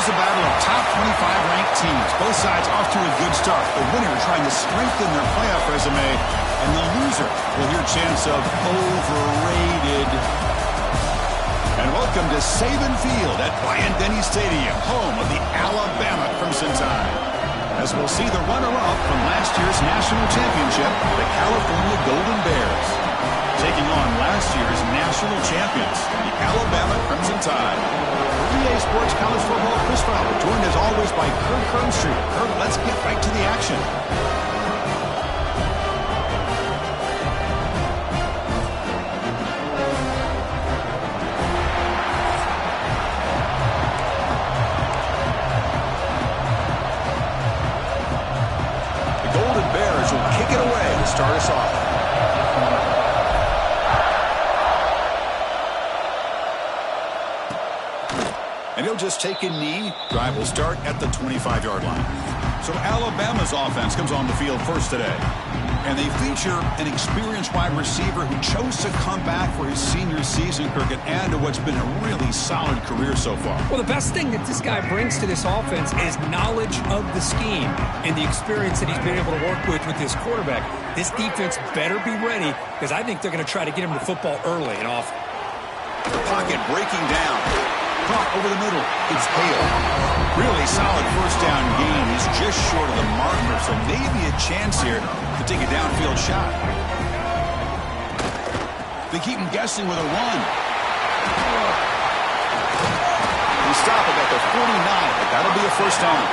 is a battle of top 25 ranked teams. Both sides off to a good start. The winner trying to strengthen their playoff resume, and the loser will hear chants of overrated. And welcome to Saban Field at Bryant-Denny Stadium, home of the Alabama Crimson Tide. As we'll see the runner-up from last year's national championship, the California Golden Bears, taking on last year's national champions, the Alabama Crimson Tide. For EA Sports College Football, Chris Fowler, joined as always by Kirk Herbstreit. Kirk, let's get right to the action. Start us off. And he'll just take a knee. Drive will start at the 25-yard line. So Alabama's offense comes on the field first today. And they feature an experienced wide receiver who chose to come back for his senior season, Kirk, and add to what's been a really solid career so far. Well, the best thing that this guy brings to this offense is knowledge of the scheme and the experience that he's been able to work with this quarterback. This defense better be ready, because I think they're going to try to get him to football early and often. Pocket breaking down. Caught over the middle. It's Hale. Really solid first down gain. He's just short of the marker, so maybe a chance here to take a downfield shot. They keep him guessing with a run. They stop it at the 49, but that'll be a first down.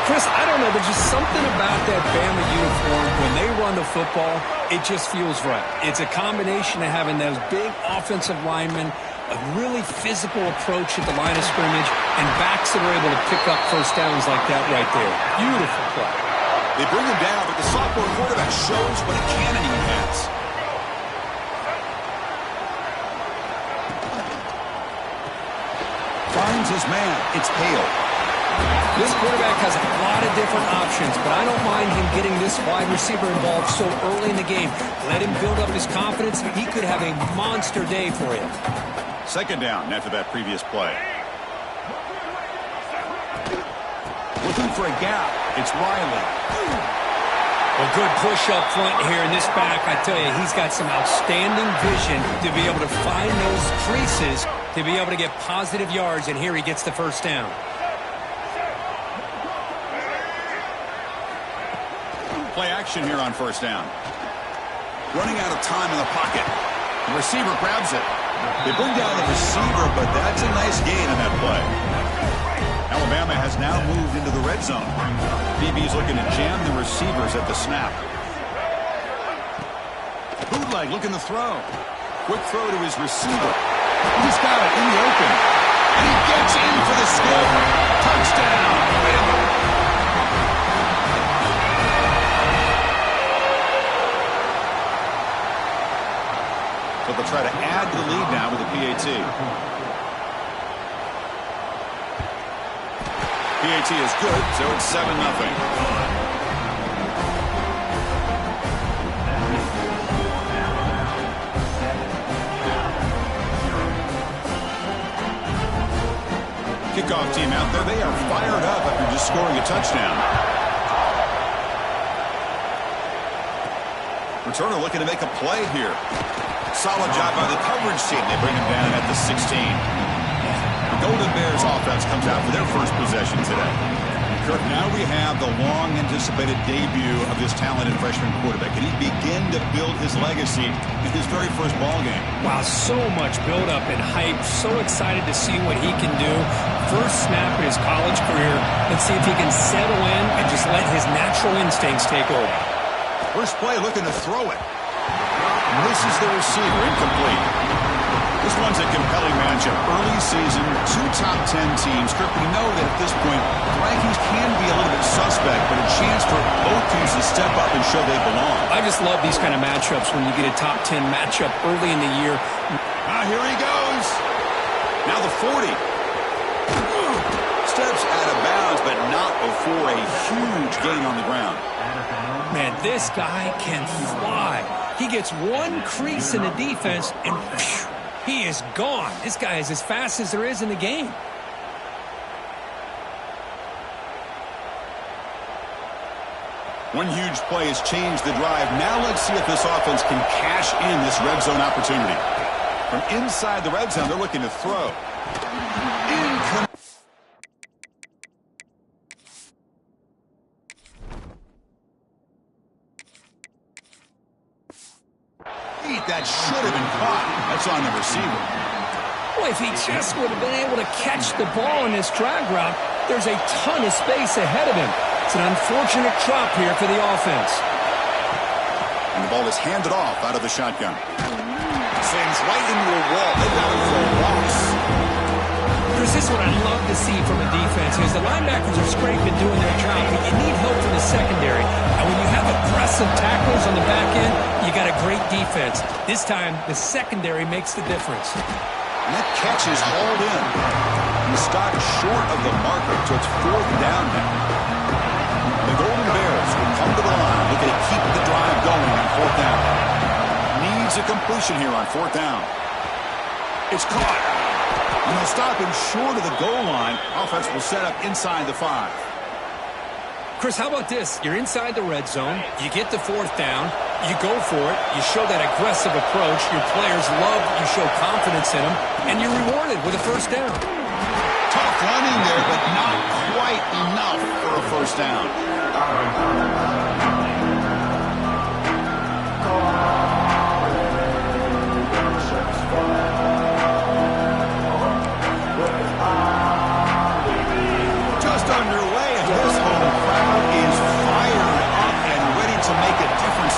Chris, I don't know. There's just something about that Bama uniform. When they run the football, it just feels right. It's a combination of having those big offensive linemen, a really physical approach at the line of scrimmage, and backs that are able to pick up first downs like that right there. Beautiful play. They bring him down, but the sophomore quarterback shows what a cannon he has. Finds his man. It's Hale. This quarterback has a lot of different options, but I don't mind him getting this wide receiver involved so early in the game. Let him build up his confidence. He could have a monster day for you. Second down after that previous play. Looking for a gap. It's Riley. Well, good push up front here in this back. I tell you, he's got some outstanding vision to be able to find those creases, to be able to get positive yards, and here he gets the first down. Play action here on first down. Running out of time in the pocket. The receiver grabs it. They bring down the receiver, but that's a nice gain on that play. Alabama has now moved into the red zone. BB's looking to jam the receivers at the snap. Bootleg looking to throw. Quick throw to his receiver. He's got it in the open. And he gets in for the score. Touchdown, Bama. But they'll try to add to the lead now with a PAT. PAT is good, so it's 7-0. Kickoff team out there. They are fired up after just scoring a touchdown. Returner looking to make a play here. Solid job by the coverage team. They bring him down at the 16. The Golden Bears offense comes out for their first possession today. Kirk, now we have the long-anticipated debut of this talented freshman quarterback. Can he begin to build his legacy in his very first ball game? Wow, so much build-up and hype. So excited to see what he can do. First snap in his college career. Let's see if he can settle in and just let his natural instincts take over. First play looking to throw it. Misses the receiver, incomplete. This one's a compelling matchup. Early season, two top 10 teams. Kirk, we know that at this point, the rankings can be a little bit suspect, but a chance for both teams to step up and show they belong. I just love these kind of matchups when you get a top 10 matchup early in the year. Here he goes. Now the 40. Steps out of bounds, but not before a huge gain on the ground. Man, this guy can fly. He gets one crease in the defense, and he is gone. This guy is as fast as there is in the game. One huge play has changed the drive. Now let's see if this offense can cash in this red zone opportunity. From inside the red zone, they're looking to throw. That should have been caught. That's on the receiver. Boy, if he just would have been able to catch the ball in this drag route, there's a ton of space ahead of him. It's an unfortunate drop here for the offense. And the ball is handed off out of the shotgun. Sends right into a wall. They got him for a loss. This is what I love to see from a defense is the linebackers are scraping doing their job, but you need help from the secondary. And when you have aggressive tackles on the back end, you got a great defense. This time, the secondary makes the difference. And that catch is hauled in. He stopped short of the marker, so it's 4th down now. The Golden Bears will come to the line, looking to keep the drive going on 4th down. Needs a completion here on 4th down. It's caught. And they'll stop him short of the goal line. Offense will set up inside the 5. Chris, how about this? You're inside the red zone. You get the 4th down. You go for it. You show that aggressive approach. Your players love you show confidence in them. And you're rewarded with a 1st down. Tough running there, but not quite enough for a 1st down.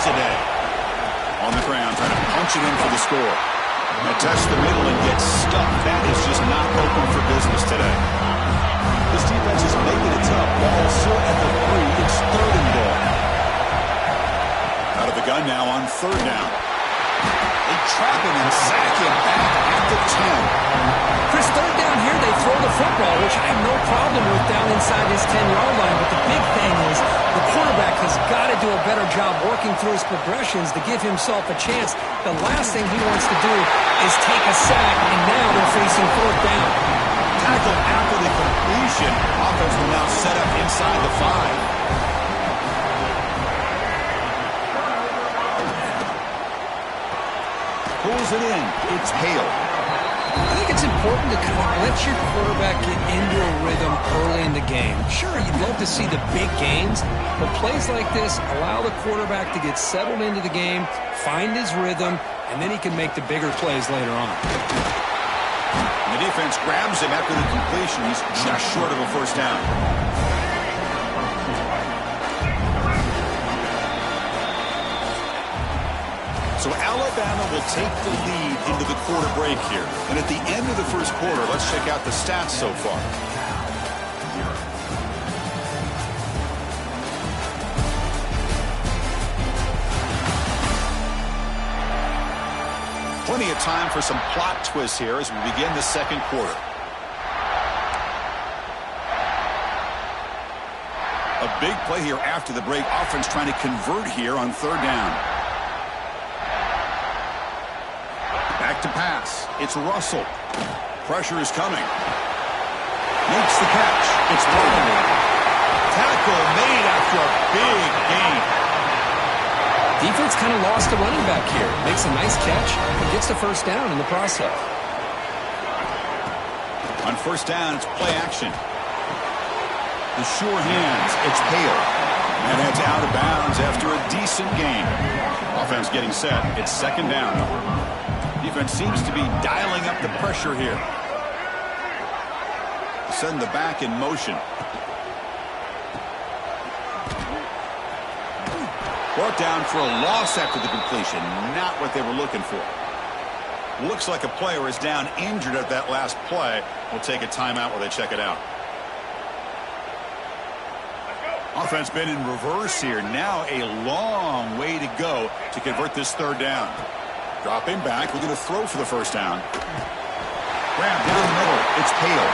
Today. On the ground, trying to punch it in for the score. They test the middle and get stuck. That is just not open for business today. This defense is making it tough. Ball still at the 3. It's 3rd and goal. Out of the gun now on 3rd down. They trap him and sack him back at the 10. Chris, 3rd down here, they throw the football, which I have no problem with down inside his 10-yard line. But the big thing is the quarterback has got to do a better job working through his progressions to give himself a chance. The last thing he wants to do is take a sack, and now they're facing 4th down. Tackle after the completion. Offense will now set up inside the 5. Pulls it in. It's Hale. I think it's important to kind of let your quarterback get into a rhythm early in the game. Sure, you'd love to see the big gains, but plays like this allow the quarterback to get settled into the game, find his rhythm, and then he can make the bigger plays later on. And the defense grabs him after the completion. He's just short of a 1st down. So Alabama will take the lead into the quarter break here. And at the end of the 1st quarter, let's check out the stats so far. Plenty of time for some plot twists here as we begin the 2nd quarter. A big play here after the break. Offense trying to convert here on 3rd down. Back to pass. It's Russell. Pressure is coming. Makes the catch. It's Barkley. Tackle made after a big gain. Defense kind of lost a running back here. Makes a nice catch, but gets the 1st down in the process. On 1st down, it's play action. The sure hands. It's Hale. And that's out of bounds after a decent gain. Offense getting set. It's 2nd down. Defense seems to be dialing up the pressure here. Send the back in motion. Brought down for a loss after the completion. Not what they were looking for. Looks like a player is down injured at that last play. We'll take a timeout while they check it out. Offense been in reverse here. Now a long way to go to convert this 3rd down. Dropping back. We're going to throw for the 1st down. Grab down the middle. It's Hale.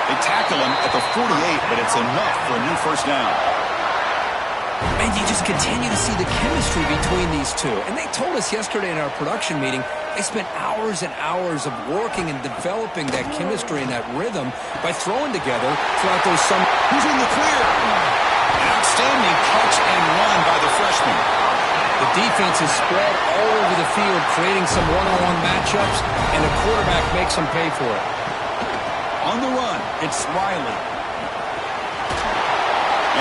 They tackle him at the 48, but it's enough for a new 1st down. And you just continue to see the chemistry between these two. And they told us yesterday in our production meeting, they spent hours and hours of working and developing that chemistry and that rhythm by throwing together throughout those summer. Who's in the clear? Outstanding catch and run by the freshman. The defense is spread all over the field, creating some one-on-one matchups, and the quarterback makes them pay for it. On the run, it's Riley.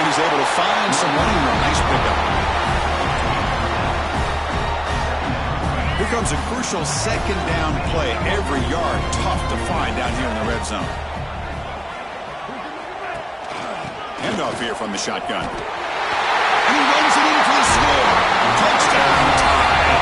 And he's able to find some running room. Nice pickup. Here comes a crucial second down play. Every yard tough to find down here in the red zone. Handoff here from the shotgun. And he runs it in for the score. Touchdown tie.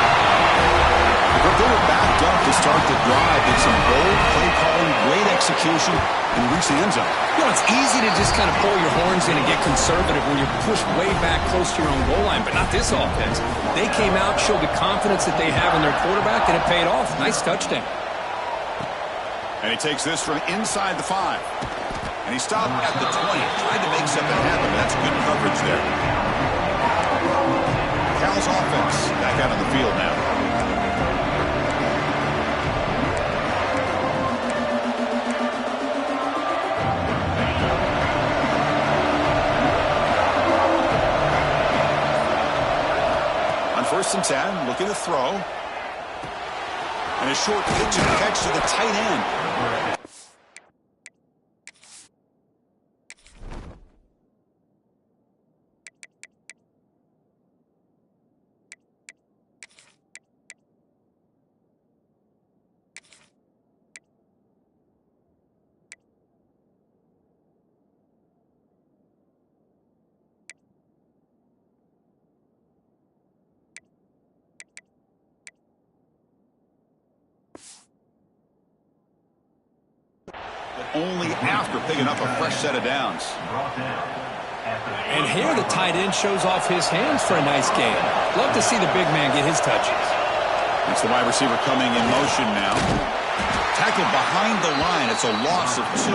But they were backed up to start the drive. Did some bold play calling, great execution, and reached the end zone. You know, it's easy to just kind of pull your horns in and get conservative when you're pushed way back close to your own goal line, but not this offense. They came out, showed the confidence that they have in their quarterback, and it paid off. Nice touchdown. And he takes this from inside the 5. And he stopped at the 20. Tried to make something happen. That's good coverage there. Cal's offense back out on the field now. On 1st and 10, looking to throw. And a short pitch and catch to the tight end. Only after picking up a fresh set of downs. And here the tight end shows off his hands for a nice game. Love to see the big man get his touches. It's the wide receiver coming in motion now. Tackled behind the line. It's a loss of 2.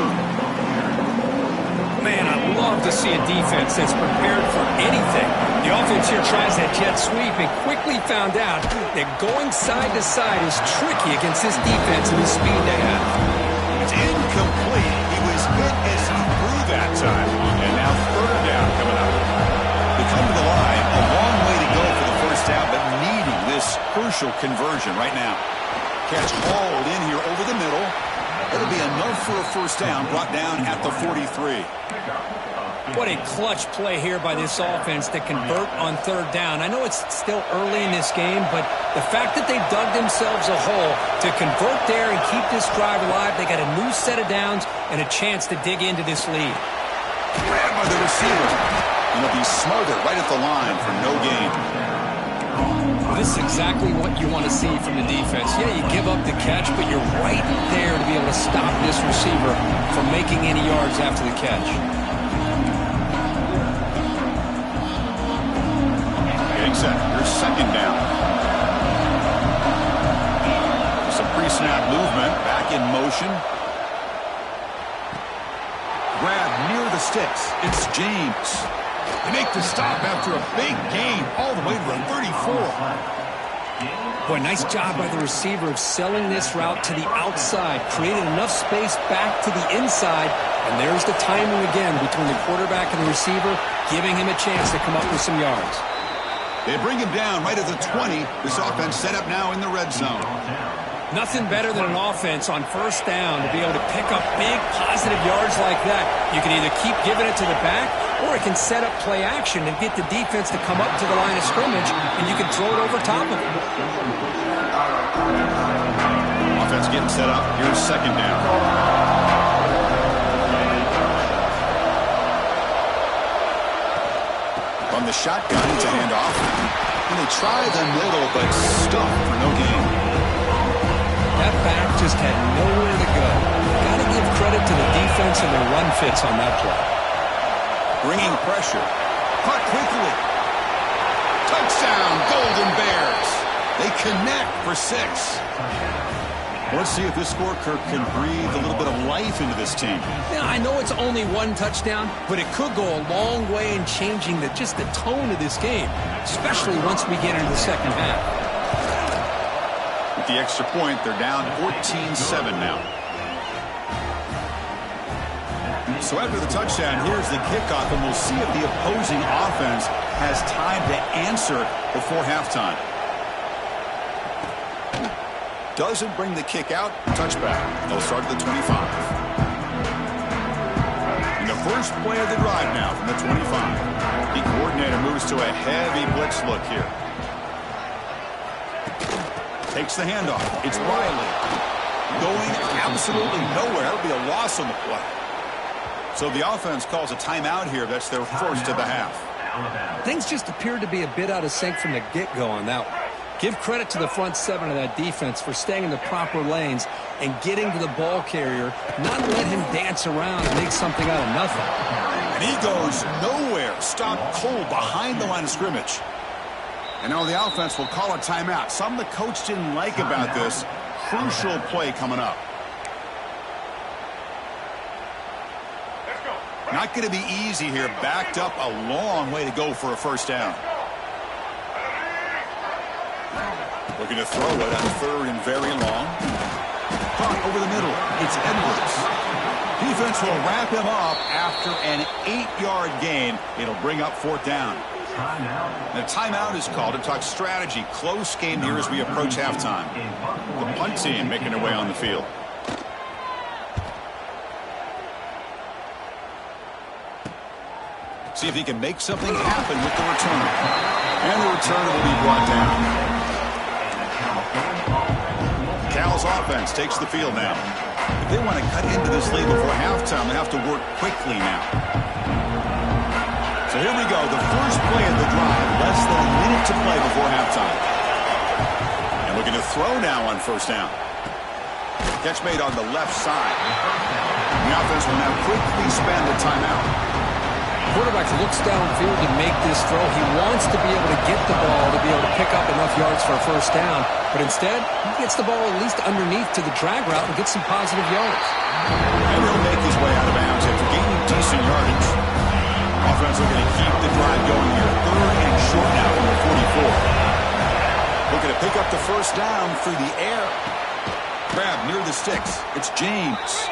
Man, I love to see a defense that's prepared for anything. The offense here tries that jet sweep and quickly found out that going side to side is tricky against this defense and the speed they have. It's incomplete. He was hit as he threw that time. And now 3rd down coming up. They come to the line. A long way to go for the 1st down, but needing this crucial conversion right now. Catch hauled in here over the middle. It'll be enough for a 1st down, brought down at the 43. What a clutch play here by this offense to convert on 3rd down. I know it's still early in this game, but the fact that they've dug themselves a hole to convert there and keep this drive alive, they got a new set of downs and a chance to dig into this lead. Grabbed by the receiver. And they'll be smothered right at the line for no gain. This is exactly what you want to see from the defense. Yeah, you give up the catch, but you're right there to be able to stop this receiver from making any yards after the catch. Getting set. Here's 2nd down. Some pre-snap movement. Back in motion. Grab near the sticks. It's James. They make the stop after a big gain all the way to the 34. Boy, nice job by the receiver of selling this route to the outside. Created enough space back to the inside. And there's the timing again between the quarterback and the receiver, giving him a chance to come up with some yards. They bring him down right at the 20. This offense set up now in the red zone. Nothing better than an offense on 1st down to be able to pick up big positive yards like that. You can either keep giving it to the back, or it can set up play action and get the defense to come up to the line of scrimmage, and you can throw it over top of it. Offense getting set up. Here's 2nd down. From the shotgun, it's a handoff. And they try the middle, but stuffed for no gain. That back just had nowhere to go. Got to give credit to the defense and their run fits on that play. Bringing pressure. Caught quickly. Touchdown, Golden Bears. They connect for 6. Let's see if this score, Kirk, can breathe a little bit of life into this team. Now, I know it's only 1 touchdown, but it could go a long way in changing just the tone of this game, especially once we get into the 2nd half. With the extra point, they're down 14-7 now. So after the touchdown, here's the kickoff, and we'll see if the opposing offense has time to answer before halftime. Doesn't bring the kick out. Touchback. They'll start at the 25. And the first play of the drive now from the 25. The coordinator moves to a heavy blitz look here. Takes the handoff. It's Riley. Going absolutely nowhere. It'll be a loss on the play. So the offense calls a timeout here. That's their first of the half. Things just appeared to be a bit out of sync from the get-go on that one. Give credit to the front seven of that defense for staying in the proper lanes and getting to the ball carrier, not let him dance around and make something out of nothing. And he goes nowhere. Stopped cold behind the line of scrimmage. And now the offense will call a timeout. Something the coach didn't like about this. Crucial play coming up. Not going to be easy here. Backed up a long way to go for a first down. Looking to throw it on third and very long. Caught over the middle. It's Edwards. Defense will wrap him up after an 8-yard gain. It'll bring up fourth down. The timeout is called to talk strategy. Close game here as we approach halftime. The punt team making their way on the field. See if he can make something happen with the return. And the return will be brought down. Cal's offense takes the field now. If they want to cut into this lead before halftime, they have to work quickly now. So here we go, the first play of the drive, less than a minute to play before halftime. And looking to throw now on first down. Catch made on the left side. The offense will now quickly spend the timeout. Quarterback looks downfield to make this throw. He wants to be able to get the ball to be able to pick up enough yards for a first down. But instead, he gets the ball at least underneath to the drag route and gets some positive yards. And he'll make his way out of bounds after gaining decent yardage. Offense looking to keep the drive going here. Third and short now from the 44. Looking to pick up the first down through the air. Grab near the sticks. It's James.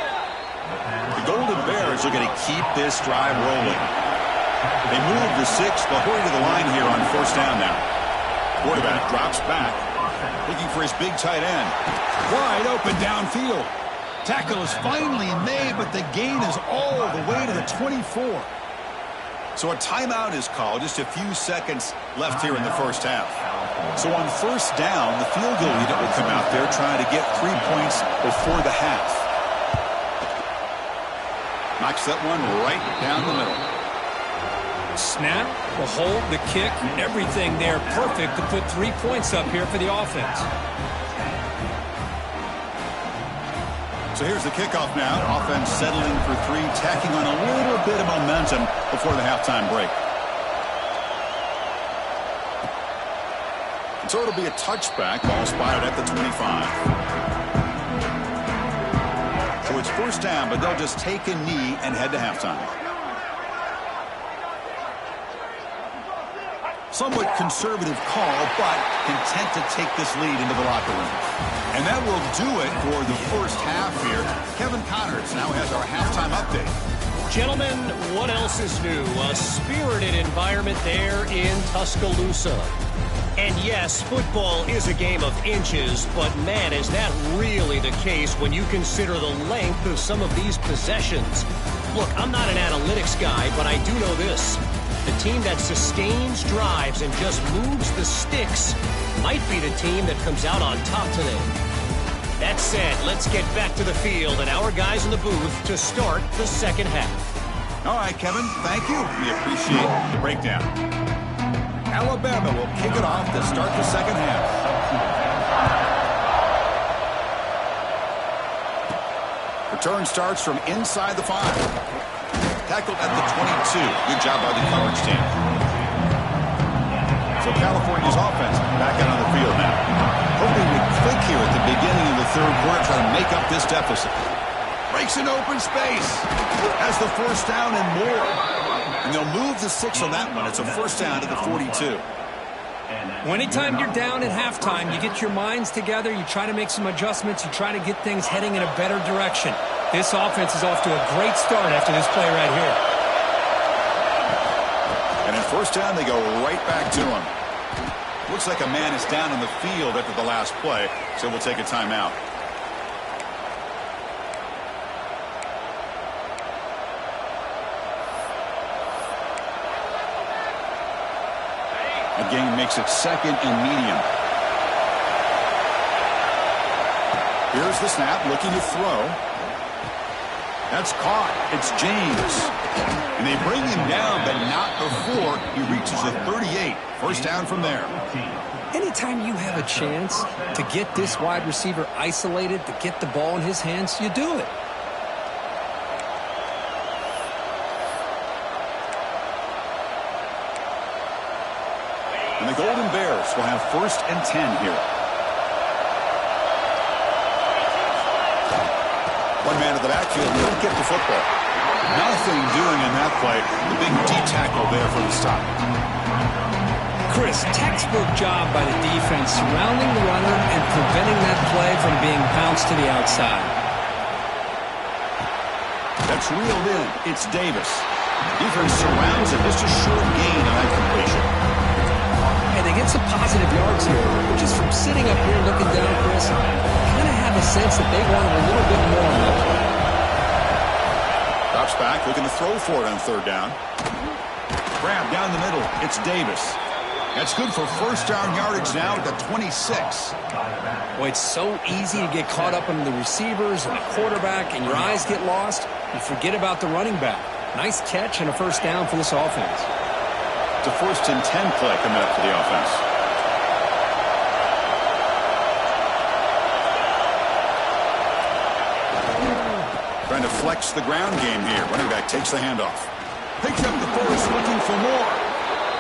The Golden Bears are going to keep this drive rolling. They move the 6, but hurry to the line here on first down now. Quarterback drops back, looking for his big tight end. Wide open downfield. Tackle is finally made, but the gain is all the way to the 24. So a timeout is called. Just a few seconds left here in the first half. So on first down, the field goal unit will come out there trying to get 3 points before the half. Knocks that one right down the middle. Snap, the hold, the kick, everything there perfect to put 3 points up here for the offense. So here's the kickoff now. Offense settling for 3, tacking on a little bit of momentum before the halftime break. And so it'll be a touchback. Ball spotted at the 25. So it's first down, but they'll just take a knee and head to halftime. Somewhat conservative call, but content to take this lead into the locker room. And that will do it for the first half here. Kevin Connors now has our halftime update. Gentlemen, what else is new? A spirited environment there in Tuscaloosa. And yes, football is a game of inches, but man, is that really the case when you consider the length of some of these possessions. Look, I'm not an analytics guy, but I do know this. The team that sustains drives and just moves the sticks might be the team that comes out on top today. That said, let's get back to the field and our guys in the booth to start the second half. All right, Kevin, thank you. We appreciate the breakdown. Alabama will kick it off to start the second half. Return starts from inside the 5. Tackled at the 22. Good job by the coverage team. So California's offense back out on the field now. Hoping to click here at the beginning of the third quarter, trying to make up this deficit. Breaks an open space. Has the first down and more. And they'll move the 6 on that one. It's a first down to the 42. Well, anytime you're down at halftime, you get your minds together, you try to make some adjustments, you try to get things heading in a better direction. This offense is off to a great start after this play right here. And in first down, they go right back to him. Looks like a man is down on the field after the last play, so we'll take a timeout. The game makes it second and medium. Here's the snap, looking to throw. That's caught. It's James. And they bring him down, but not before he reaches the 38. First down from there. Anytime you have a chance to get this wide receiver isolated, to get the ball in his hands, you do it. And the Golden Bears will have first and 10 here. One man to the backfield, won't get the football. Nothing doing in that play. The big D tackle there for the stop. Chris, textbook job by the defense surrounding the runner and preventing that play from being bounced to the outside. That's reeled in. It's Davis. Defense surrounds it. Just a short gain on that completion. And they get some positive yards here, but just from sitting up here looking down, Chris, I kind of have a sense that they wanted a little bit more on that play. Drops back, looking to throw for it on third down. Grab down the middle. It's Davis. That's good for first down yardage now at the 26. Boy, it's so easy to get caught up in the receivers and the quarterback, and your eyes get lost. You forget about the running back. Nice catch and a first down for this offense. It's a first and 10 play coming up for the offense. Trying to flex the ground game here. Running back takes the handoff. Picks up the first, looking for more.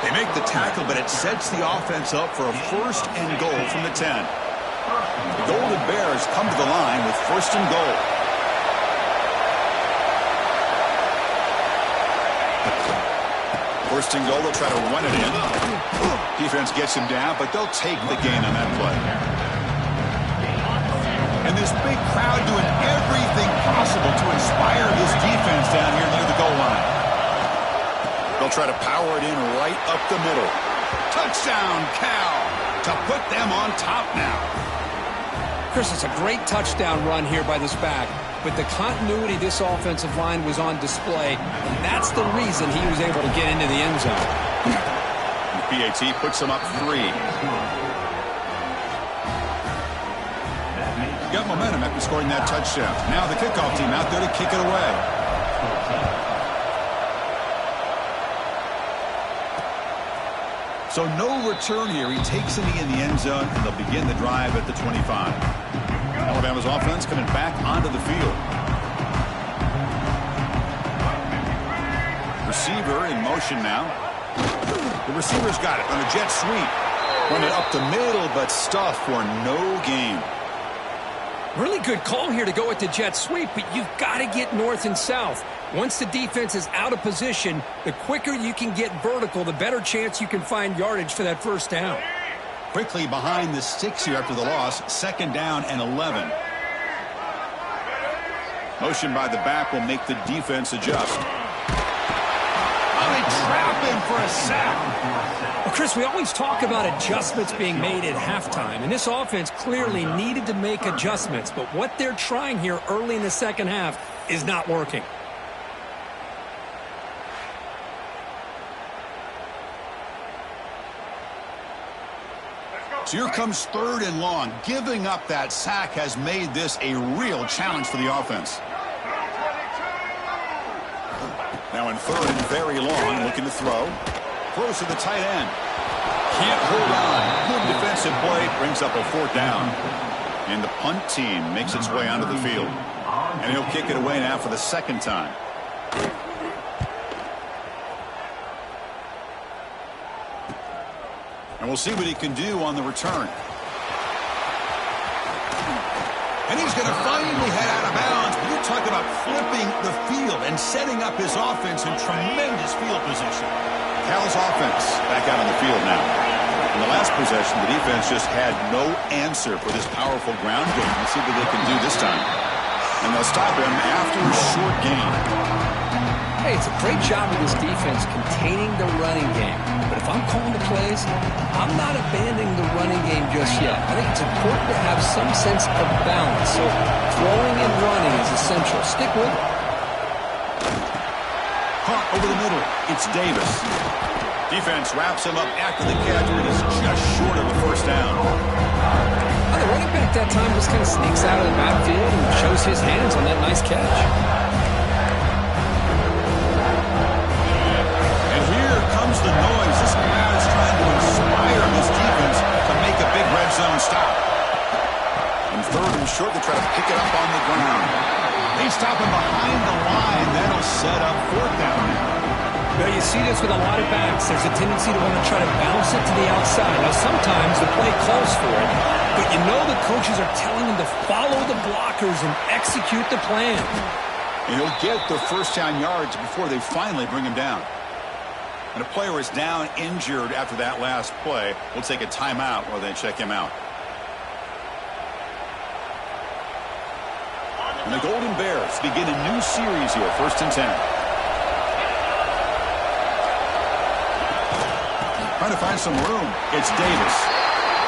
They make the tackle, but it sets the offense up for a first and goal from the 10. The Golden Bears come to the line with first and goal. First and goal, they'll try to run it in. Defense gets him down, but they'll take the gain on that play. And this big crowd doing everything possible to inspire this defense down here near the goal line. They'll try to power it in right up the middle. Touchdown, Cal, to put them on top now. Chris, it's a great touchdown run here by this back, but the continuity of this offensive line was on display, and that's the reason he was able to get into the end zone. PAT puts them up 3. Got momentum after scoring that touchdown. Now the kickoff team out there to kick it away. So no return here. He takes it in the end zone, and they'll begin the drive at the 25. Alabama's offense coming back onto the field. Receiver in motion now. The receiver's got it on a jet sweep. Run it up the middle, but stuffed for no gain. Really good call here to go with the jet sweep, but you've got to get north and south. Once the defense is out of position, the quicker you can get vertical, the better chance you can find yardage for that first down. Quickly behind the sticks here after the loss. Second down and 11. Motion by the back will make the defense adjust. They trap him for a sack. Well, Chris, we always talk about adjustments being made at halftime, and this offense clearly needed to make adjustments, but what they're trying here early in the second half is not working. So here comes third and long. Giving up that sack has made this a real challenge for the offense. Now in third and very long, looking to throw. Throws to the tight end. Can't hold on. Good defensive play. Brings up a fourth down. And the punt team makes its way onto the field. And he'll kick it away now for the second time. And we'll see what he can do on the return. And he's going to finally head out of bounds. But you're talking about flipping the field and setting up his offense in tremendous field position. Cal's offense back out on the field now. In the last possession, the defense just had no answer for this powerful ground game. Let's see what they can do this time. And they'll stop him after a short gain. Hey, it's a great job of this defense containing the running game. But if I'm calling the plays, I'm not abandoning the running game just yet. I think it's important to have some sense of balance. So throwing and running is essential. Stick with it. Caught over the middle. It's Davis. Defense wraps him up after the catch, but is just short of a first down. The running back that time just kind of sneaks out of the backfield and shows his hands on that nice catch. And here comes the noise. This crowd is trying to inspire this defense to make a big red zone stop. And third and short, they try to pick it up on the ground. They stop him behind the line. That'll set up fourth down. Well, you see this with a lot of backs. There's a tendency to want to try to bounce it to the outside. Now, sometimes the play calls for it, but you know the coaches are telling them to follow the blockers and execute the plan. And he'll get the first down yards before they finally bring him down. And a player is down injured after that last play. We'll take a timeout while they check him out. And the Golden Bears begin a new series here, 1st and 10. Trying to find some room. It's Davis.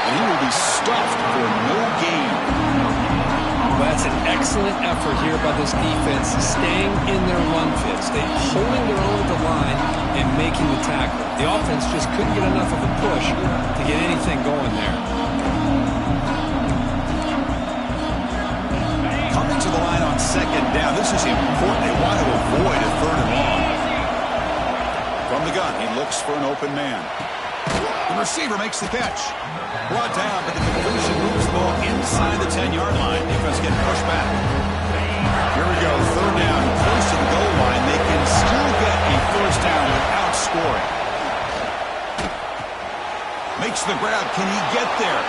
And he will be stuffed for no gain. Well, that's an excellent effort here by this defense, staying in their run fits. They're holding their own at the line and making the tackle. The offense just couldn't get enough of a push to get anything going there. Coming to the line on 2nd down. This is important. They want to avoid a 3rd and long. From the gun, he looks for an open man. The receiver makes the catch. Brought down, but the completion moves the ball inside the 10-yard line. Defense getting pushed back. Here we go. 3rd down, close to the goal line. They can still get a first down without scoring. Makes the grab. Can he get there?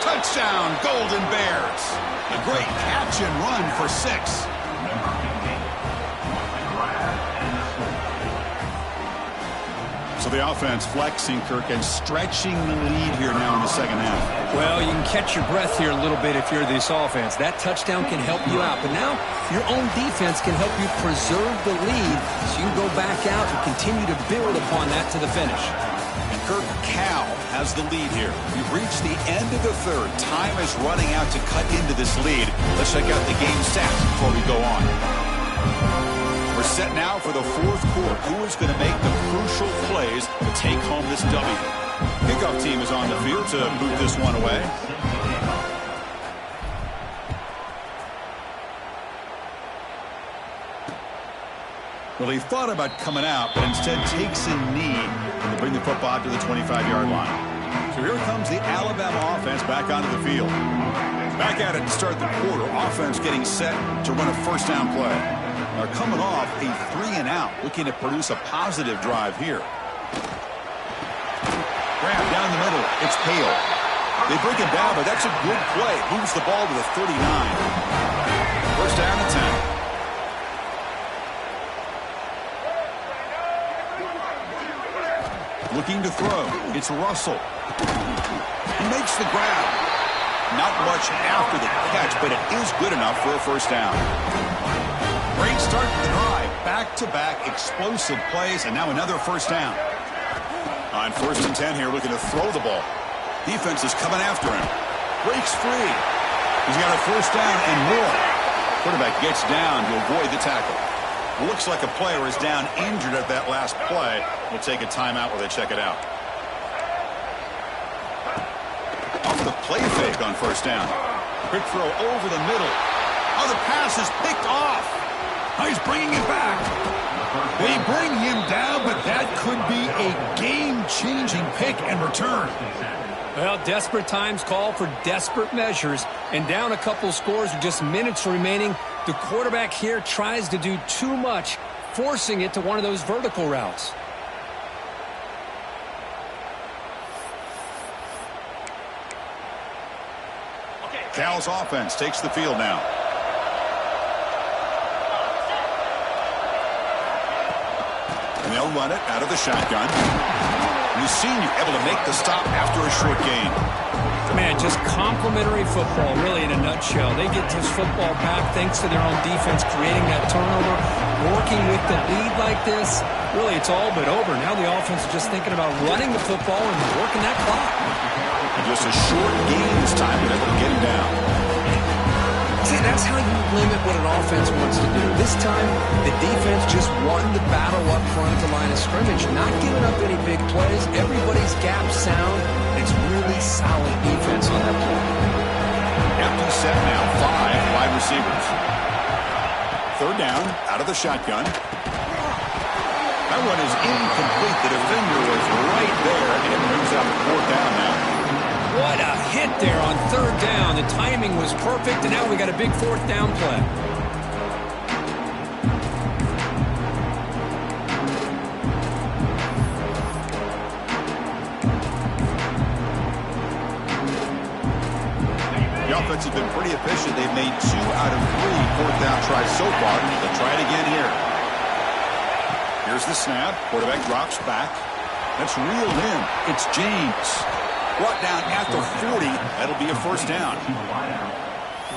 Touchdown, Golden Bears. A great catch and run for 6. So the offense flexing, Kirk, and stretching the lead here now in the second half. Well, you can catch your breath here a little bit if you're this offense. That touchdown can help you out. But now your own defense can help you preserve the lead so you can go back out and continue to build upon that to the finish. And Kirk, Cal has the lead here. We've reached the end of the 3rd. Time is running out to cut into this lead. Let's check out the game stats before we go on. We're set now for the 4th quarter. Who is going to make the crucial plays to take home this W? Kickoff team is on the field to move this one away. Well, he thought about coming out, but instead takes a knee to bring the football to the 25-yard line. So here comes the Alabama offense back onto the field. Back at it to start the quarter. Offense getting set to run a first down play. They're coming off a 3-and-out, looking to produce a positive drive here. Grab down the middle. It's Hale. They break him down, but that's a good play. Moves the ball to the 39. First down and 10. Looking to throw. It's Russell. He makes the grab. Not much after the catch, but it is good enough for a first down. Great start to the drive. Back-to-back explosive plays, and now another first down. On 1st and 10 here, looking to throw the ball. Defense is coming after him. Breaks free. He's got a first down and more. Quarterback gets down to avoid the tackle. It looks like a player is down injured at that last play. We'll take a timeout while they check it out. Off the play fake on first down. Quick throw over the middle. Oh, the pass is picked off. He's bringing it back. They bring him down, but that could be a game-changing pick and return. Well, desperate times call for desperate measures, and down a couple scores with just minutes remaining, the quarterback here tries to do too much, forcing it to one of those vertical routes. Cal's offense takes the field now. And they'll run it out of the shotgun. The senior able to make the stop after a short gain. Man, just complimentary football, really, in a nutshell. They get this football back thanks to their own defense, creating that turnover, working with the lead like this. Really, it's all but over. Now the offense is just thinking about running the football and working that clock. Just a short gain this time, but able to get him down. See, that's how you limit what an offense wants to do. This time, the defense just won the battle up front at the line of scrimmage, not giving up any big plays. Everybody's gap sound. It's really solid defense on that play. Empty set now, 5 wide receivers. Third down, out of the shotgun. That one is incomplete. The defender was right there, and it brings up 4th down now. What a hit there on 3rd down. The timing was perfect, and now we got a big 4th down play. The offense has been pretty efficient. They've made 2 out of 3 4th down tries so far. They'll try it again here. Here's the snap. Quarterback drops back. That's reeled in. It's James. Brought down at the 40. That'll be a 1st down.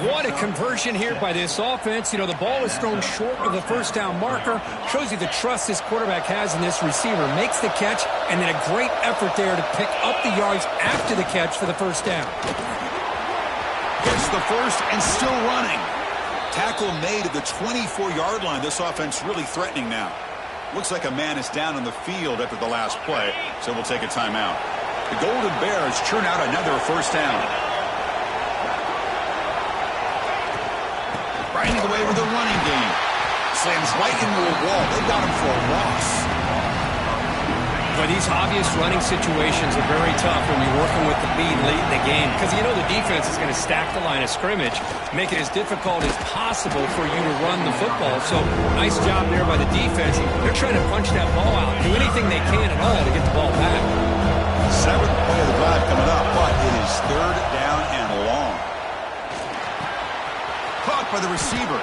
What a conversion here by this offense. You know, the ball is thrown short of the 1st down marker. Shows you the trust this quarterback has in this receiver. Makes the catch, and then a great effort there to pick up the yards after the catch for the 1st down. Gets the first and still running. Tackle made at the 24-yard line. This offense really threatening now. Looks like a man is down on the field after the last play, so we'll take a timeout. The Golden Bears churn out another 1st down. Grinding away with a running game. Slams right into a wall. They got him for a loss. But these obvious running situations are very tough when you're working with the lead late in the game, because you know the defense is going to stack the line of scrimmage, make it as difficult as possible for you to run the football. So nice job there by the defense. They're trying to punch that ball out, do anything they can at all to get the ball back. 7th play of the drive coming up, but it is 3rd down and long. Caught by the receiver.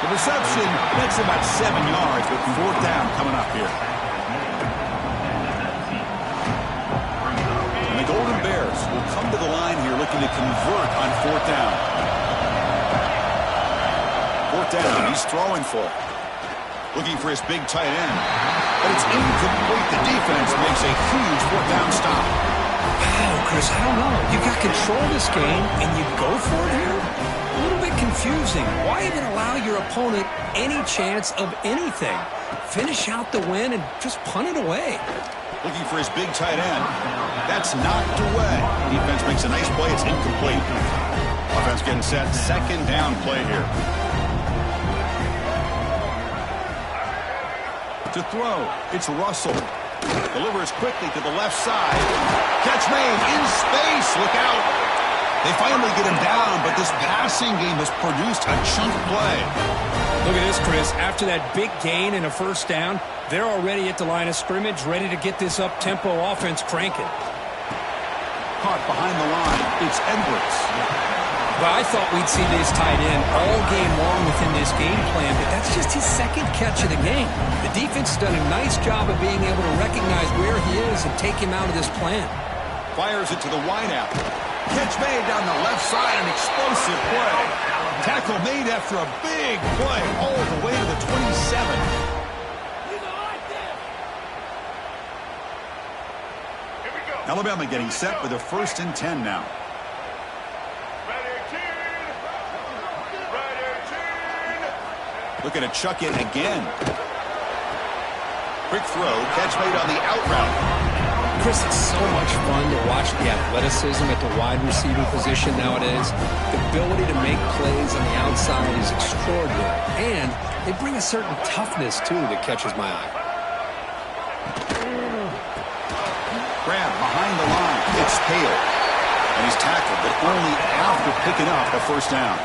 The reception makes about 7 yards, but 4th down coming up here. And the Golden Bears will come to the line here looking to convert on 4th down. 4th down, he's throwing for it. Looking for his big tight end. But it's incomplete. The defense makes a huge 4th down stop. Wow, Chris, I don't know. You got control of this game, and you go for it here? A little bit confusing. Why even allow your opponent any chance of anything? Finish out the win and just punt it away. Looking for his big tight end. That's knocked away. Defense makes a nice play. It's incomplete. Offense getting set. 2nd down play here. To throw, it's Russell. Delivers quickly to the left side. Catch made in space. Look out. They finally get him down, but this passing game has produced a chunk play. Look at this, Chris. After that big gain and a 1st down, they're already at the line of scrimmage, ready to get this up-tempo offense cranking. Caught behind the line. It's Edwards. Well, I thought we'd see this tight end all game long within this game plan, but that's just his 2nd catch of the game. The defense has done a nice job of being able to recognize where he is and take him out of this plan. Fires it to the wideout. Catch made down the left side, an explosive play. Tackle made after a big play all the way to the 27. Alabama getting set with a 1st and 10 now. Looking to chuck it again. Quick throw, catch made on the out route. Chris, it's so much fun to watch the athleticism at the wide receiver position nowadays. The ability to make plays on the outside is extraordinary. And they bring a certain toughness, too, that catches my eye. Grab behind the line. It's Hale. And he's tackled, but only after picking up a 1st down.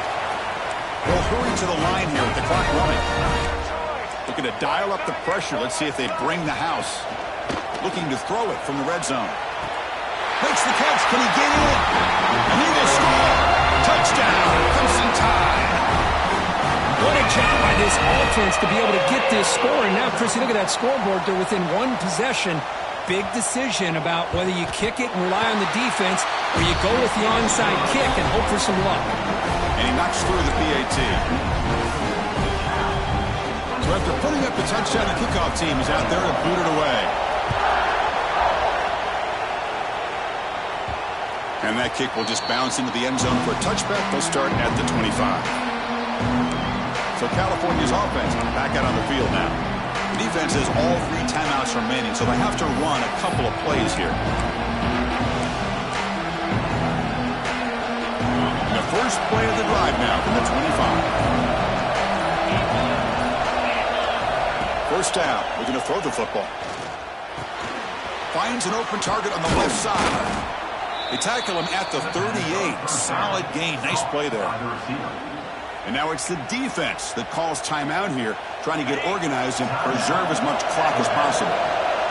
They'll hurry to the line here with the clock running. Looking to dial up the pressure. Let's see if they bring the house. Looking to throw it from the red zone. Makes the catch. Can he get in? And he will score. Touchdown. Crimson Tide. What a job by this offense to be able to get this score. And now, Chris, you look at that scoreboard. They're within 1 possession big decision about whether you kick it and rely on the defense or you go with the onside kick and hope for some luck. And he knocks through the PAT. So after putting up the touchdown, the kickoff team is out there to boot it away. And that kick will just bounce into the end zone for a touchback. They'll start at the 25. So California's offense back out on the field now. The defense has all 3 timeouts remaining, so they have to run a couple of plays here. The first play of the drive now from the 25. First down. We're going to throw the football. Finds an open target on the left side. They tackle him at the 38. Solid gain. Nice play there. And now it's the defense that calls timeout here, trying to get organized and preserve as much clock as possible.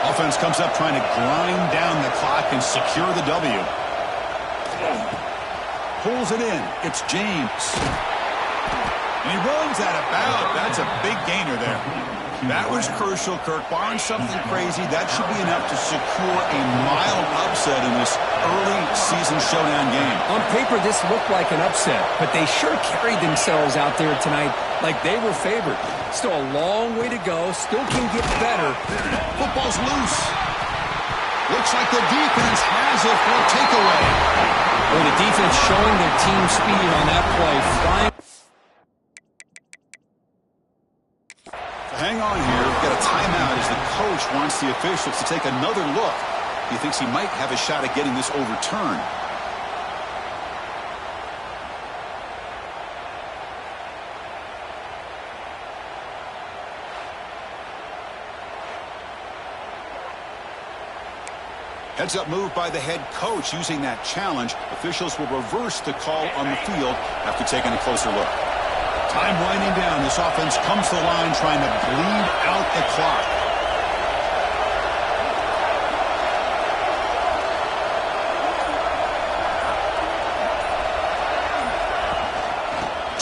Offense comes up trying to grind down the clock and secure the W. Pulls it in. It's James. And he runs that about. That's a big gainer there. That was crucial, Kirk. Barring something crazy, that should be enough to secure a mild upset in this early season showdown game. On paper, this looked like an upset, but they sure carried themselves out there tonight like they were favored. Still a long way to go. Still can get better. Football's loose. Looks like the defense has it for a takeaway. Well, the defense showing their team speed on that play. Flying. Hang on here. We've got a timeout as the coach wants the officials to take another look. He thinks he might have a shot at getting this overturned. Heads up move by the head coach using that challenge. Officials will reverse the call on the field after taking a closer look. Time winding down. This offense comes to the line trying to bleed out the clock.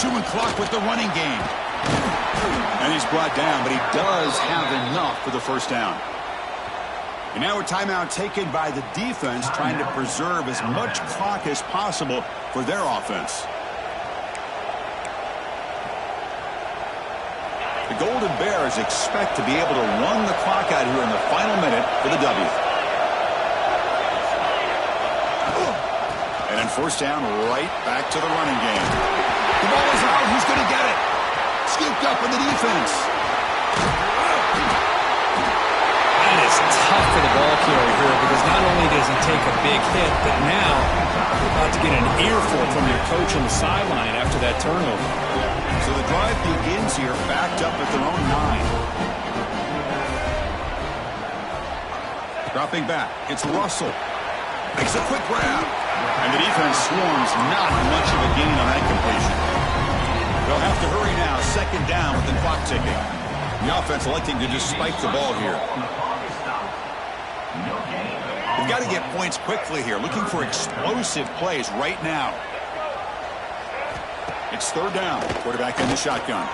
Chewing clock with the running game. And he's brought down, but he does have enough for the first down. And now a timeout taken by the defense trying to preserve as much clock as possible for their offense. The Golden Bears expect to be able to run the clock out here in the final minute for the W. And then first down, right back to the running game. The ball is out. Who's going to get it? Scooped up in the defense. That is tough for the ball carrier here because not only does he take a big hit, but now you're about to get an earful from your coach on the sideline after that turnover. So the drive begins here, backed up at their own 9. Dropping back, it's Russell. Makes a quick grab. And the defense swarms, not much of a gain on that completion. They'll have to hurry now, second down with the clock ticking. The offense electing to just spike the ball here. They've got to get points quickly here, looking for explosive plays right now. It's third down. Quarterback in the shotgun.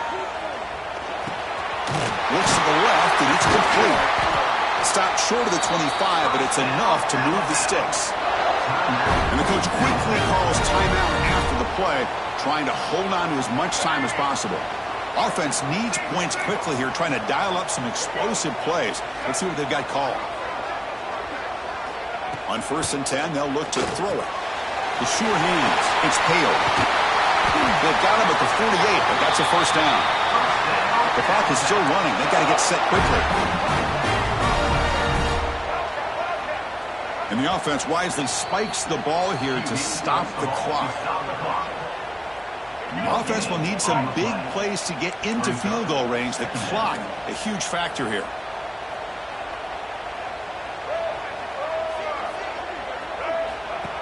Looks to the left, and it's complete. Stopped short of the 25, but it's enough to move the sticks. And the coach quickly calls timeout after the play, trying to hold on to as much time as possible. Offense needs points quickly here, trying to dial up some explosive plays. Let's see what they've got called. On 1st and 10, they'll look to throw it. The sure hands. It's Hale. They've got him at the 48, but that's a first down. The clock is still running. They've got to get set quickly. And the offense wisely spikes the ball here to stop the clock. The offense will need some big plays to get into field goal range. The clock, a huge factor here.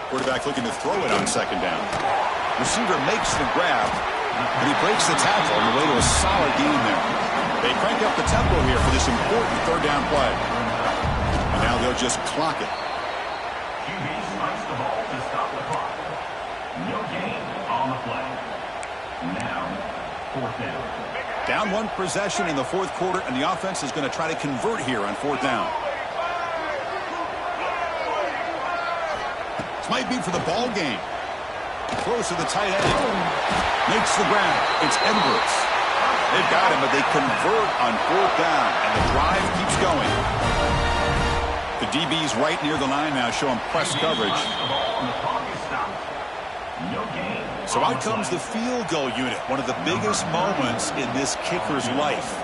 Quarterback looking to throw it on second down. Receiver makes the grab, but he breaks the tackle on the way to a solid gain there. They crank up the tempo here for this important third down play. And now they'll just clock it. QB strikes the ball to stop the clock. No gain on the play. Now, fourth down. Down one possession in the fourth quarter, and the offense is going to try to convert here on fourth down. This might be for the ball game. Throws to the tight end. Makes the grab. It's Edwards. They've got him, but they convert on 4th down, and the drive keeps going. The DB's right near the line now, showing press coverage. So out comes the field goal unit, one of the biggest moments in this kicker's life.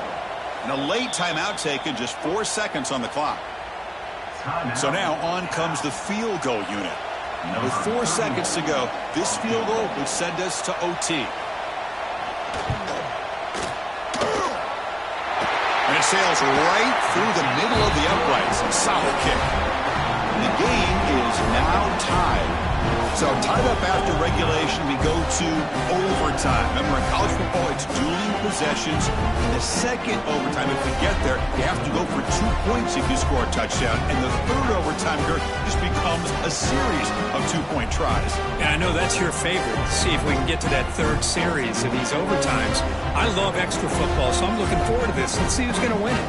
And a late timeout taken, just 4 seconds on the clock. So now on comes the field goal unit. With 4 seconds to go, this field goal would send us to OT. And it sails right through the middle of the uprights. A solid kick. And the game is now tied. So tied up after regulation, we go to overtime. Remember, in college football, it's dueling possessions. In the second overtime, if we get there, you have to go for 2 points if you score a touchdown. And the third overtime, just becomes a series of 2-point tries. Yeah, I know that's your favorite. See if we can get to that third series of these overtimes. I love extra football, so I'm looking forward to this. Let's see who's going to win it.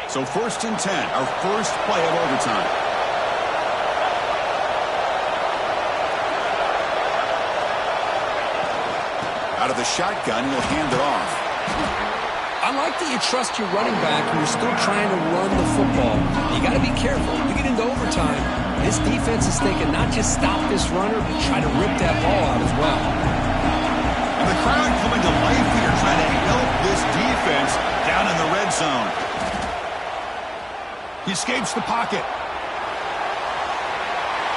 So 1st and 10, our first play of overtime. Out of the shotgun, he'll hand it off. I like that you trust your running back and you're still trying to run the football. You got to be careful. You get into overtime, this defense is thinking not just stop this runner, but try to rip that ball out as well. And the crowd coming to life here, trying to help this defense down in the red zone. He escapes the pocket.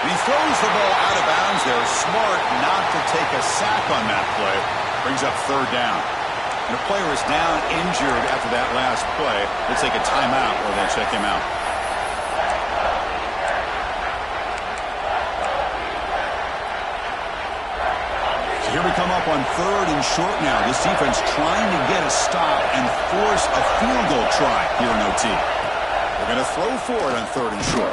He throws the ball out of bounds there. Smart not to take a sack on that play. Brings up 3rd down. And the player is down injured after that last play. They'll take a timeout or they'll check him out. So here we come up on 3rd and short now. This defense trying to get a stop and force a field goal try here in OT. They're going to throw for it on 3rd and short.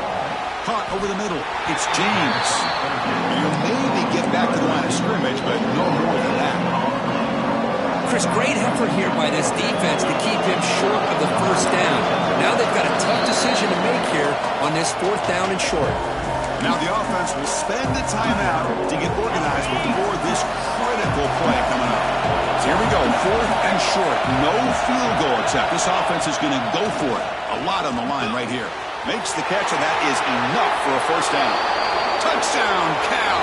Caught over the middle. It's James. And he'll maybe get back to the line of scrimmage, but no more than that. Chris, great effort here by this defense to keep him short of the 1st down. Now they've got a tough decision to make here on this 4th down and short. Now the offense will spend the timeout to get organized before this critical play coming up. So here we go, 4th and short. No field goal attempt. This offense is going to go for it. A lot on the line right here. Makes the catch, and that is enough for a 1st down. Touchdown, Cal.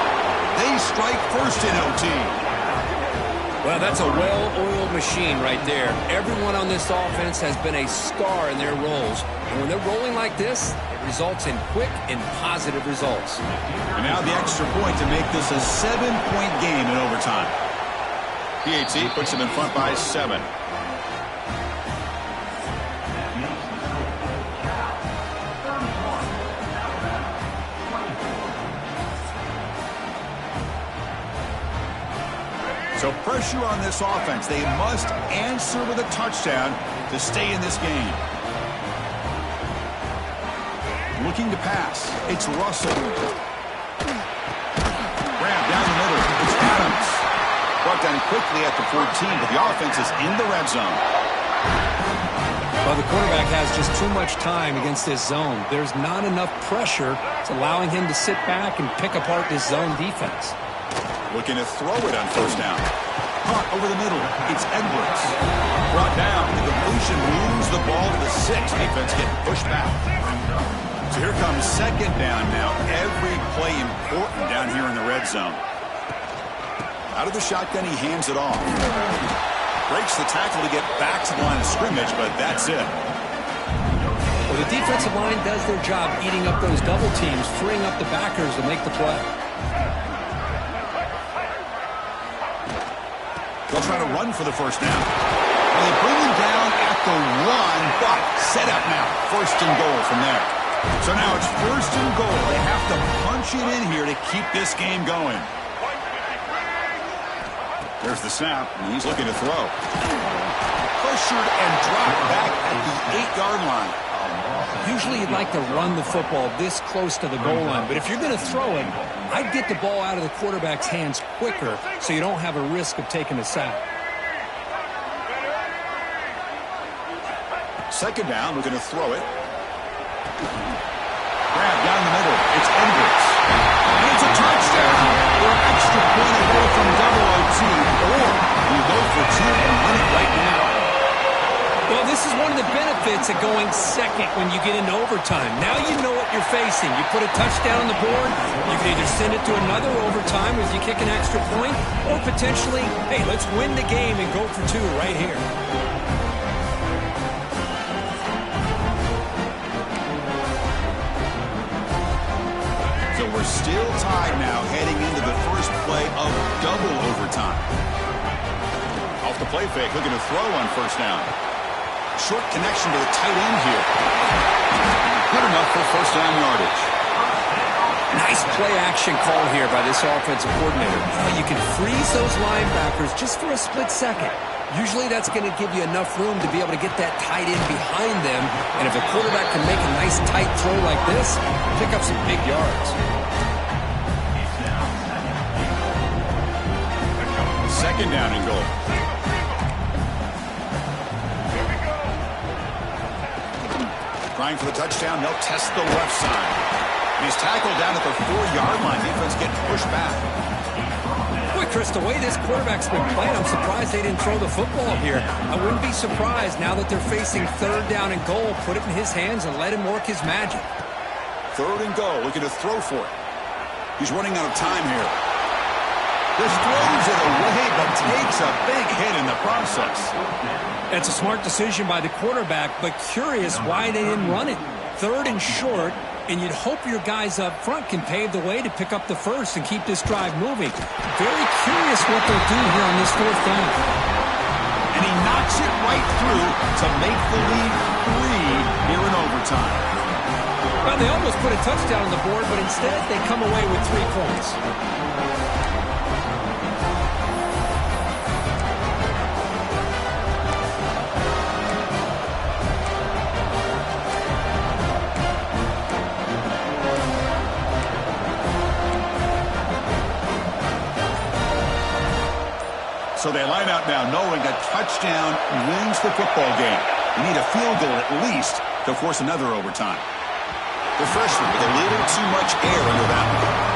They strike first in OT. Well, that's a well-oiled machine right there. Everyone on this offense has been a star in their roles. And when they're rolling like this, it results in quick and positive results. And now the extra point to make this a 7-point game in overtime. PAT puts them in front by 7. So pressure on this offense. They must answer with a touchdown to stay in this game. Looking to pass. It's Russell. Grab down the middle. It's Adams. Brought down quickly at the 14, but the offense is in the red zone. Well, the quarterback has just too much time against this zone. There's not enough pressure. It's allowing him to sit back and pick apart this zone defense. Looking to throw it on 1st down. Caught over the middle. It's Edwards. Brought down. The completion moves the ball to the 6. Defense getting pushed back. So here comes 2nd down now. Every play important down here in the red zone. Out of the shotgun, he hands it off. Breaks the tackle to get back to the line of scrimmage, but that's it. Well, the defensive line does their job eating up those double teams, freeing up the backers to make the play. They'll try to run for the 1st down. And they bring him down at the 1, but set up now. 1st and goal from there. So now it's 1st and goal. They have to punch it in here to keep this game going. There's the snap, and he's looking to throw. Pressured and dropped back at the 8-yard line. Usually you'd like to run the football this close to the goal line, but if you're going to throw it, I'd get the ball out of the quarterback's hands quicker so you don't have a risk of taking a sack. Second down, we're going to throw it. Grab down the middle. It's Edwards. And it's a touchdown. We're an extra point away from double OT, or you go for two and win it right now. Well, this is one of the benefits of going second when you get into overtime. Now you know what you're facing. You put a touchdown on the board, you can either send it to another overtime if you kick an extra point, or potentially, hey, let's win the game and go for two right here. So we're still tied now heading into the first play of double overtime. Off the play fake, looking to throw on first down. Short connection to the tight end here. Good enough for first down yardage. Nice play action call here by this offensive coordinator. You can freeze those linebackers just for a split second. Usually that's going to give you enough room to be able to get that tight end behind them. And if a quarterback can make a nice tight throw like this, pick up some big yards. Second down and goal. Trying for the touchdown, they'll test the left side. He's tackled down at the 4-yard line. Defense getting pushed back. Boy, Chris, the way this quarterback's been playing, I'm surprised they didn't throw the football here. I wouldn't be surprised now that they're facing third down and goal. Put it in his hands and let him work his magic. Third and goal, looking to throw for it. He's running out of time here. Just throws it away, but takes a big hit in the process. That's a smart decision by the quarterback, but curious why they didn't run it. Third and short, and you'd hope your guys up front can pave the way to pick up the first and keep this drive moving. Very curious what they'll do here on this fourth down. And he knocks it right through to make the lead 3 here in overtime. Well, they almost put a touchdown on the board, but instead they come away with 3 points. So they line out now knowing a touchdown wins the football game. You need a field goal at least to force another overtime. The freshman with a little too much air under that one.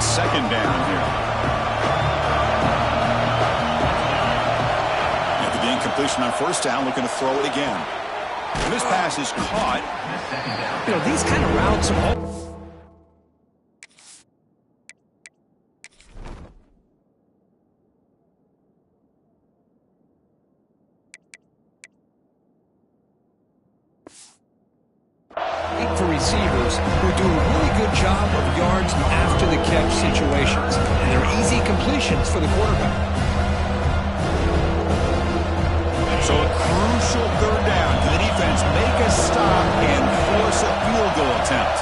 Second down here. After the incompletion on first down, looking to throw it again. And this pass is caught. You know, these kind of routes are all... for receivers who do a really good job of yards and after the catch situations, and they're easy completions for the quarterback. So a crucial third down. Can the defense make a stop and force a field goal attempt?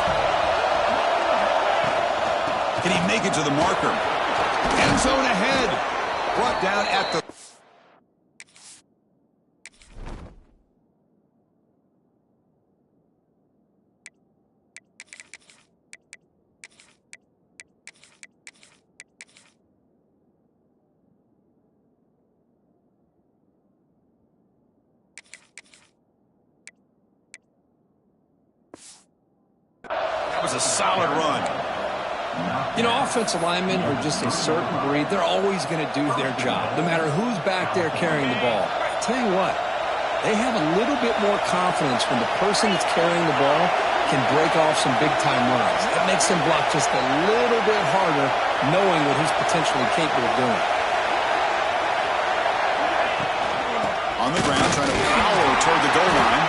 Can he make it to the marker? End zone ahead. Brought down at the... was a solid run. You know, offensive linemen are just a certain breed. They're always going to do their job, no matter who's back there carrying the ball. I tell you what, they have a little bit more confidence when the person that's carrying the ball can break off some big-time runs. It makes them block just a little bit harder, knowing what he's potentially capable of doing. On the ground, trying to power toward the goal line.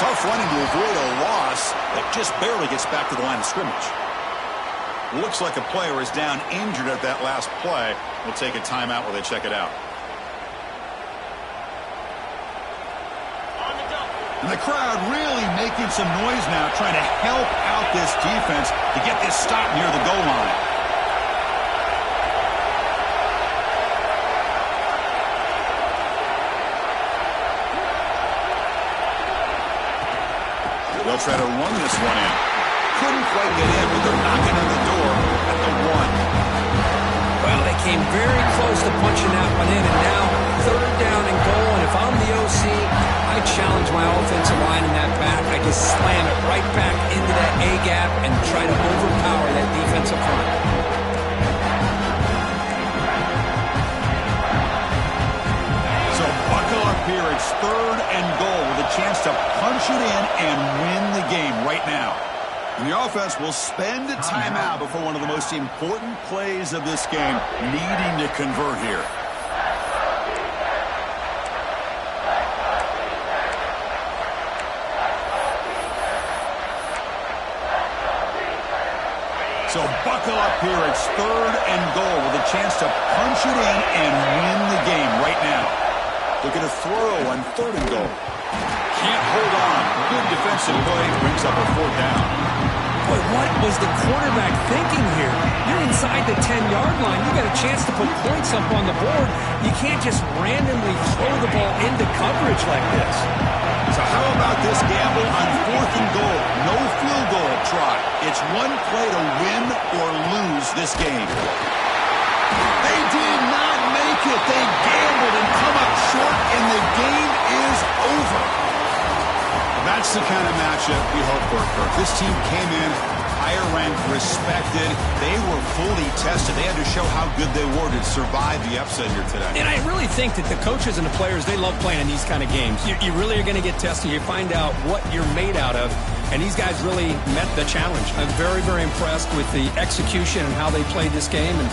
Tough running to avoid a loss that just barely gets back to the line of scrimmage. Looks like a player is down injured at that last play. We'll take a timeout while they check it out. And the crowd really making some noise now, trying to help out this defense to get this stop near the goal line. They'll try to run this one in. Couldn't quite get in, but they're knocking on the door at the 1. Well, they came very close to punching that one in, and now 3rd down and goal. And if I'm the OC, I challenge my offensive line in that back. I just slam it right back into that A-gap and try to overpower that defensive front. So buckle up here. It's 3rd and goal with a chance to punch it in and win the game right now. And the offense will spend a timeout before one of the most important plays of this game, needing to convert here. So buckle up here. It's 3rd and goal with a chance to punch it in and win the game right now. Look at a throw on 3rd and goal. Can't hold on. Good defensive play brings up a 4th down. But what was the quarterback thinking here? You're inside the 10-yard line. You got a chance to put points up on the board. You can't just randomly throw the ball into coverage like this. So how about this gamble on 4th and goal? No field goal try. It's one play to win or lose this game. They did not make it. They gambled and come up short, and the game is over. That's the kind of matchup we hope for, Kirk. This team came in higher ranked, respected. They were fully tested. They had to show how good they were to survive the upset here today. And I really think that the coaches and the players, they love playing in these kind of games. You really are going to get tested. You find out what you're made out of. And these guys really met the challenge. I'm very, very impressed with the execution and how they played this game. And